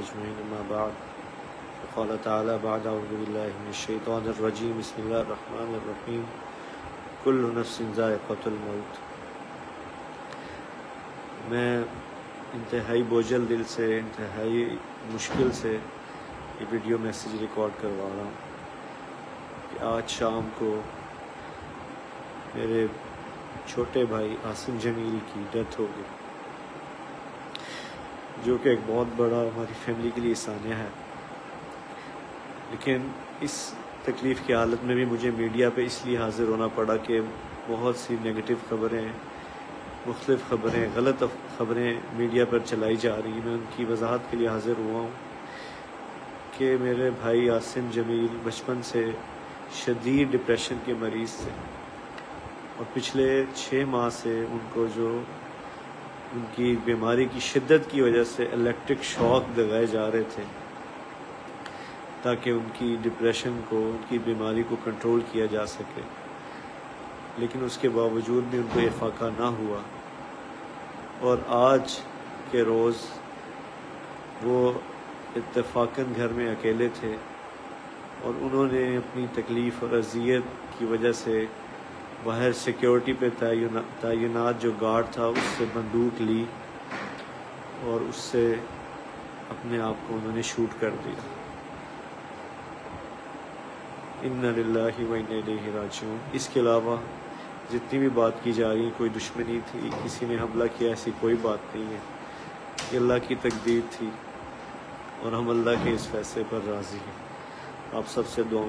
أجمعين أما بعد فقال تعالى بعد أعوذ بالله من الشيطان الرجيم بسم الله الرحمن الرحيم كل نفس ذائقة الموت۔ میں انتہائی بوجھل دل سے انتہائی مشکل سے یہ ویڈیو میسیج ریکارڈ کروا رہا ہوں کہ آج شام کو میرے چھوٹے بھائی عاصم جمیل کی ڈیتھ ہو گئی، جو کہ ایک بہت بڑا ہماری فیملی کے لیے سانیہ ہے۔ لیکن اس تکلیف کی حالت میں بھی مجھے میڈیا پہ اس لیے حاضر ہونا پڑا کہ بہت سی نیگیٹو خبریں، مختلف خبریں، غلط خبریں میڈیا پر چلائی جا رہی ہیں۔ میں ان کی وضاحت کے لیے حاضر ہوا ہوں کہ میرے بھائی عاصم جمیل بچپن سے شدید ڈپریشن کے مریض تھے، اور پچھلے 6 ماہ سے ان کو ان کی بیماری کی شدت کی وجہ سے الیکٹرک شاک لگائے جا رہے تھے تاکہ ان کی ڈپریشن کو، ان کی بیماری کو کنٹرول کیا جا سکے، لیکن اس کے باوجود بھی ان کو افاقہ نہ ہوا۔ اور آج کے روز وہ اتفاقاً گھر میں اکیلے تھے، اور انہوں نے اپنی تکلیف اور اذیت کی وجہ سے باہر سیکیورٹی پہ تعینات جو گارڈ تھا اس سے بندوق لی اور اس سے اپنے آپ کو انہوں نے شوٹ کر دیا۔ انا للہ و انا الیہ راجعون۔ اس کے علاوہ جتنی بھی بات کی جا رہی ہے، کوئی دشمنی تھی، کسی نے حملہ کیا، ایسی کوئی بات نہیں ہے۔ یہ اللہ کی تقدیر تھی اور ہم اللہ کے اس فیصلے پر راضی ہیں۔ آپ سب سے دعا